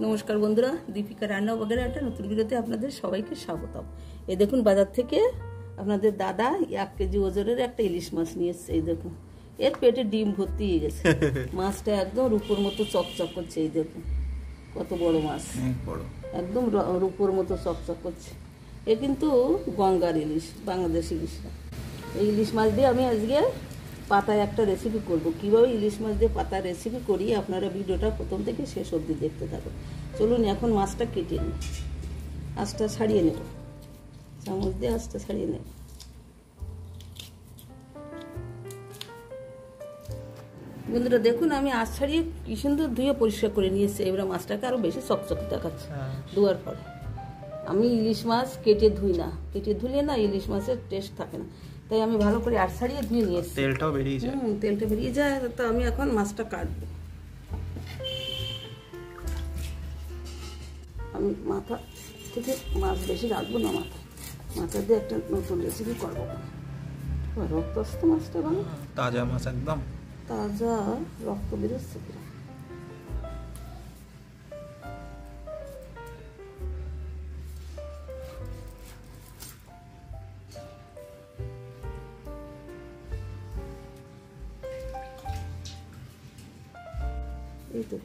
নমস্কার বন্ধুরা, দীপিকা রান্না বগেরা একটা নতুন ভিডিওতে আপনাদের সবাইকে স্বাগতম। এই দেখুন বাজার থেকে আপনাদের দাদা 1 কেজি ওজনের একটা ইলিশ মাছ নিয়ে এসেছে। এই দেখুন এর পেটে ডিম ভর্তি হয়ে গেছে। মাছটা একদম রূপোর মতো চকচক করছে। এই দেখুন কত বড় মাছ, একদম রূপোর মতো চকচক করছে। এ কিন্তু গঙ্গার ইলিশ, বাংলাদেশ ইলিশ না। এই ইলিশ মাছ দিয়ে আমি আজকে পাতায় একটা রেসিপি করব। কীভাবে ইলিশ মাছ দিয়ে পাতায় রেসিপি করি আপনারা ভিডিওটা প্রথম থেকে শেষ অবধি দেখতে থাকুন। চলুন এখন মাছটা কেটে নিই, আঁশটা ছাড়িয়ে নেব, চামচ দিয়ে আঁশটা ছাড়িয়ে নেব। বন্ধুরা দেখুন আমি আঁশ ছাড়িয়ে কি সুন্দর ধুয়ে পরিষ্কার করে নিয়েছি। এবার মাছটাকে আরও বেশি চকচকে দেখাচ্ছে ধোয়ার পরে। আমি ইলিশ মাছ কেটে ধুই না, কেটে ধুলে না ইলিশ মাছের টেস্ট থাকে না, তাই আমি ভালো করে আঁশ ছাড়িয়ে ধুয়ে নিয়েছি। তেলটাও বেরিয়ে যায়। তেলটা বেরিয়ে যায়। তো আমি এখন মাছটা কাটবো। আমি মাথা থেকে মাছ বেশি রাখবো না, মাথা দিয়ে একটা নতুন রেসিপি করবো। রক্ত আসতো মাছটা, ভালো তাজা মাছ, একদম তাজা, রক্ত বেরোচ্ছে কিনা। এই তো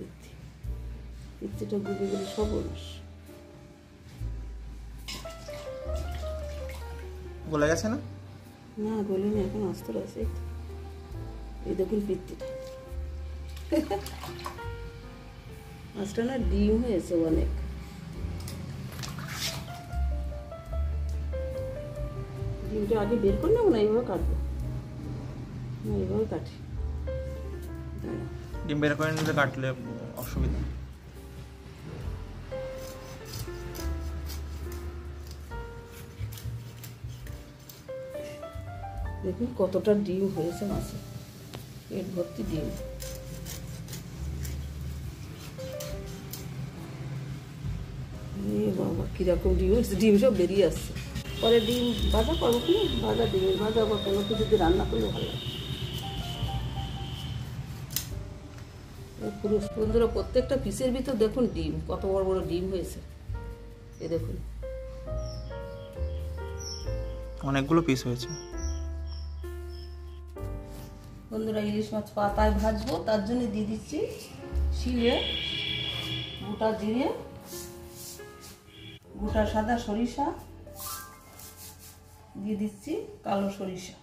পিত্তিটা গুলে গেলে সর্বনাশ। গলে গেছে না? না গলেনি, এখন আস্তে আছে। এই দেখুন পিত্তিটা, মাছটা না ডিম হয়েছে অনেক। ডিমটা আগে বের করে নেবো না, এইভাবে কাটবো না, এইভাবে কাটি। ডিম বের করে নিলে কাটলে অসুবিধা। দেখুন কতটা ডিম হয়েছে মাছে, পেট ভর্তি ডিম। বাবা কিরকম ডিম হয়েছে, ডিম সব বেরিয়ে আসছে। পরে ডিম ভাজা করবো, কি ভাজা ডিমের ভাজা বা কোনো কিছু দিয়ে রান্না করলে ভালো লাগে। পুরো বন্ধুরা প্রত্যেকটা পিসের ভিতর দেখুন ডিম, কত বড় বড় ডিম হয়েছে। এ দেখুন অনেকগুলো পিস হয়েছে। বন্ধুরা ইলিশ মাছ পাতায় ভাজবো, তার জন্য দিয়ে দিচ্ছি শিলে গোটা জিরে, গোটা সাদা সরিষা, দিয়ে দিচ্ছি কালো সরিষা,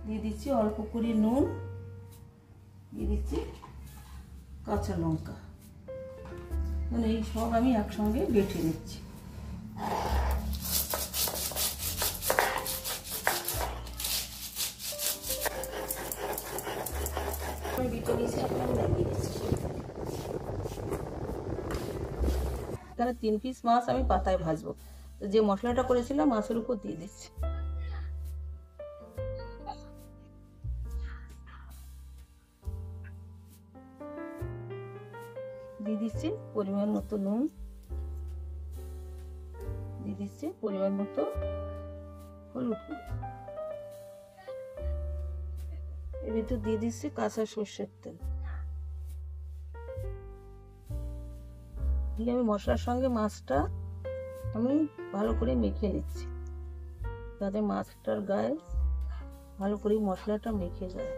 দিয়ে দিচ্ছি অল্প করে নুন, দিয়ে দিচ্ছি কাঁচা লঙ্কা। মানে এই সব আমি একসঙ্গে বেটে নিচ্ছি। এখানে 3 পিস মাছ আমি পাতায় ভাজবো। তো যে মশলাটা করেছিলাম মাছের উপর দিয়ে দিচ্ছি। দিয়ে দিচ্ছি পরিমাণ মতো নুন, দিয়ে দিচ্ছি পরিমাণ মতো হলুদ, এর ভিতর দিয়ে দিচ্ছি কাঁচা সর্ষের তেল। দিয়ে আমি মশলার সঙ্গে মাছটা আমি ভালো করে মেখে নিচ্ছি, যাতে মাছটার গায়ে ভালো করে মশলাটা মেখে যায়।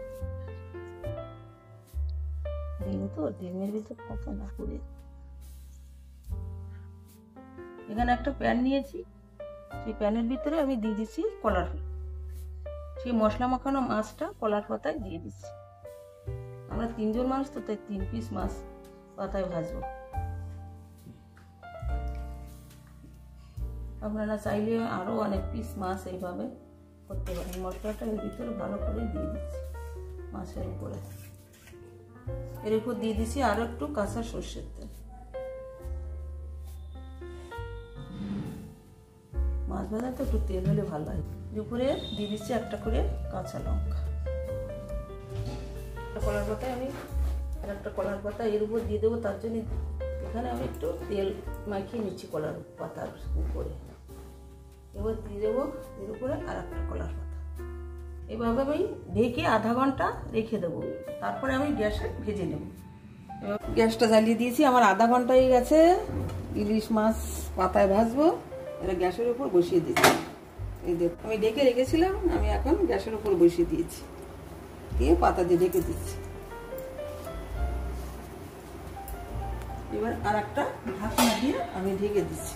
ডিম তো ডিমের ভিতর থাকে না পুড়ে। এখানে একটা প্যান নিয়েছি, সেই প্যানের ভিতরে আমি দিয়ে দিচ্ছি কলার পাতা। সেই মশলা মাখানো মাছটা কলার পাতায় দিয়ে দিচ্ছি। আমরা 3 জন মানুষ তো, তাই 3 পিস মাছ পাতায় ভাজবো। আপনারা চাইলে আরো অনেক পিস মাছ এইভাবে করতে পারেন। মশলাটা এর ভিতরে ভালো করে দিয়ে দিচ্ছি মাছের উপরে। এর উপর দিয়ে দিচ্ছি আরো একটু কাঁচা সর্ষের তেল। মাছ ভাজা তো একটু তেল হলে ভালো হয়। এর উপরে দিয়ে দিচ্ছি একটা করে কাঁচা লঙ্কা। কলার পাতায় আমি একটা কলার পাতা এর উপর দিয়ে দেবো, তার জন্য এখানে আমি একটু তেল মাখিয়ে নিচ্ছি কলার পাতার উপরে। এবার দিয়ে দেবো এর উপরে আর একটা কলার পাতা। এভাবে আমি ঢেকে আধা ঘন্টা রেখে দেবো, তারপরে আমি গ্যাসে ভেজে নেব। গ্যাসটা জ্বালিয়ে দিয়েছি, আমার আধা ঘন্টা হয়ে গেছে। ইলিশ মাছ পাতায় ভাজবো, এটা গ্যাসের উপর বসিয়ে দিচ্ছি। এই দেখ, আমি ঢেকে রেখেছিলাম, আমি এখন গ্যাসের উপর বসিয়ে দিয়েছি, দিয়ে পাতা দিয়ে ঢেকে দিচ্ছি। এবার আর একটা ঢাকনা দিয়ে আমি ঢেকে দিচ্ছি।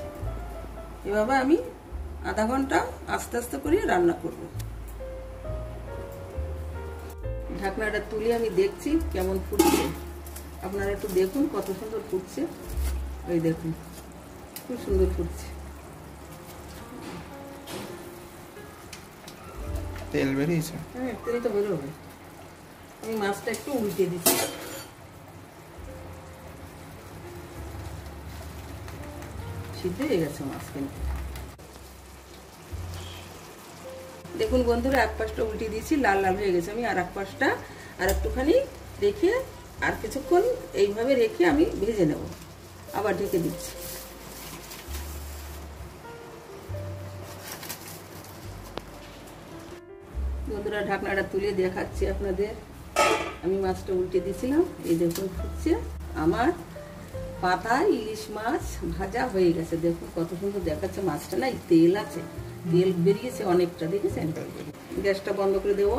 এভাবে আমি আধা ঘন্টা আস্তে আস্তে করে রান্না করব। ঢাকনাটা তুলে আমি দেখছি কেমন ফুটছে, আপনারা একটু দেখুন কত সুন্দর ফুটছে। ওই দেখুন, খুব সুন্দর ফুটছে। তেল বেরিয়েছে? হ্যাঁ, তেল তো বেরোবে। আমি মাছটা একটু উল্টে দিচ্ছি। সিদ্ধ হয়ে গেছে মাছ কিন্তু। দেখুন বন্ধুরা, এক পাশটা উল্টে দিয়েছি, লাল লাল হয়ে গেছে। আমি আর এক পাশটা আর একটুখানি রেখে আর কিছুক্ষণ এইভাবে রেখে আমি ভেজে নেব। আবার ঢেকে দিচ্ছি। বন্ধুরা, ঢাকনাটা তুলে দেখাচ্ছি আপনাদের। আমি মাছটা উল্টে দিয়েছিলাম, এই দেখুন ফুটছে। আমার পাতায় ইলিশ মাছ ভাজা হয়ে গেছে। দেখুন কত সুন্দর দেখাচ্ছে মাছটা, না তেল আছে, তেল বেরিয়েছে অনেকটা, দেখেছেন? গ্যাসটা বন্ধ করে দেবো।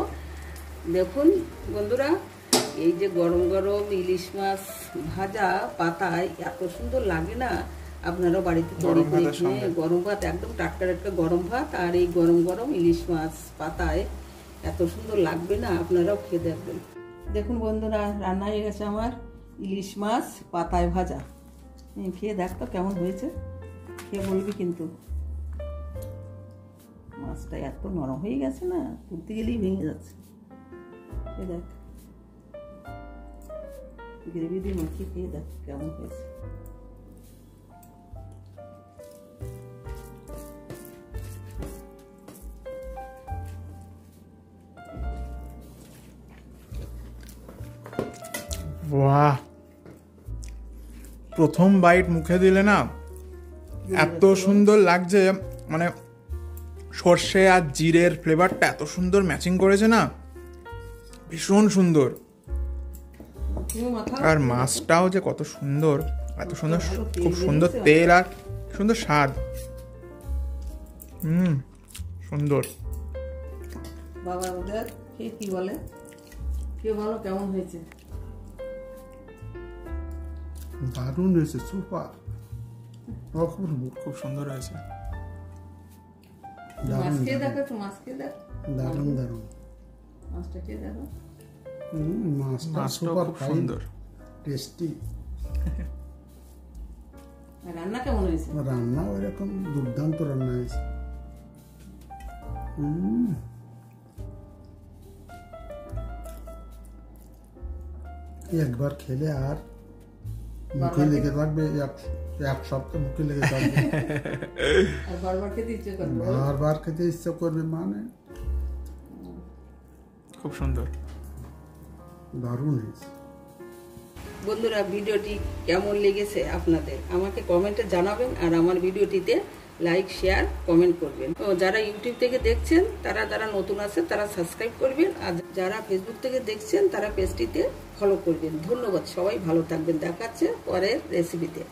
দেখুন বন্ধুরা, এই যে গরম গরম ইলিশ মাছ ভাজা পাতায় এত সুন্দর লাগে না, আপনারাও বাড়িতে তৈরি করে খেয়ে, গরম ভাত, একদম টাটকা টাটকা গরম ভাত আর এই গরম গরম ইলিশ মাছ পাতায় এত সুন্দর লাগবে না, আপনারাও খেয়ে দেখবেন। দেখুন বন্ধুরা, রান্না হয়ে গেছে আমার ইলিশ মাছ পাতায় ভাজা। খেয়ে দেখ তো কেমন হয়েছে, খেয়ে বলবি কিন্তু। মাছটা এত নরম হয়ে গেছে না, তুলতে গেলেই ভেঙে যাচ্ছে। খেয়ে দেখ, গ্রেভি দিয়ে মাখিয়ে খেয়ে দেখ কেমন হয়েছে। বাহ, প্রথম বাইট মুখে দিলে না এত সুন্দর লাগছে, মানে সর্ষে আর জিরের ফ্লেভারটা এত সুন্দর ম্যাচিং করেছে না, ভীষণ সুন্দর। আর মাছটাও যে কত সুন্দর, এত সুন্দর, খুব সুন্দর তেল আর সুন্দর স্বাদ। সুন্দর। বাবা ওদের খেয়ে কি বলে, কে বলো কেমন হয়েছে? দারুণ হয়েছে, সুপার, অপূর্ব, খুব সুন্দর হয়েছে। মাছ খেয়ে দেখো তো, মাছ খেয়ে দেখো, দারুণ দারুণ। মাছটা খেয়ে দেখো। মাছটা সুপার সুন্দর, টেস্টি। রান্না কেমন হয়েছে? রান্না ওইরকম দুর্দান্ত রান্না হয়েছে। একবার খেলে আর মুখে লেগে থাকবে, এক সপ্তাহ মুখে লেগে থাকবে, বারবার খেতে ইচ্ছে করবে, বারবার খেতে ইচ্ছে করবে। মানে খুব সুন্দর, দারুণ হয়েছে। বন্ধুরা, ভিডিওটি কেমন লেগেছে আপনাদের আমাকে কমেন্টে জানাবেন, আর আমার ভিডিওটিতে লাইক শেয়ার কমেন্ট করবেন। তো যারা ইউটিউব থেকে দেখছেন, যারা নতুন আছে তারা সাবস্ক্রাইব করবেন, আর যারা ফেসবুক থেকে দেখছেন তারা পেজটিতে ফলো করবেন। ধন্যবাদ, সবাই ভালো থাকবেন। দেখাচ্ছে পরের রেসিপিতে।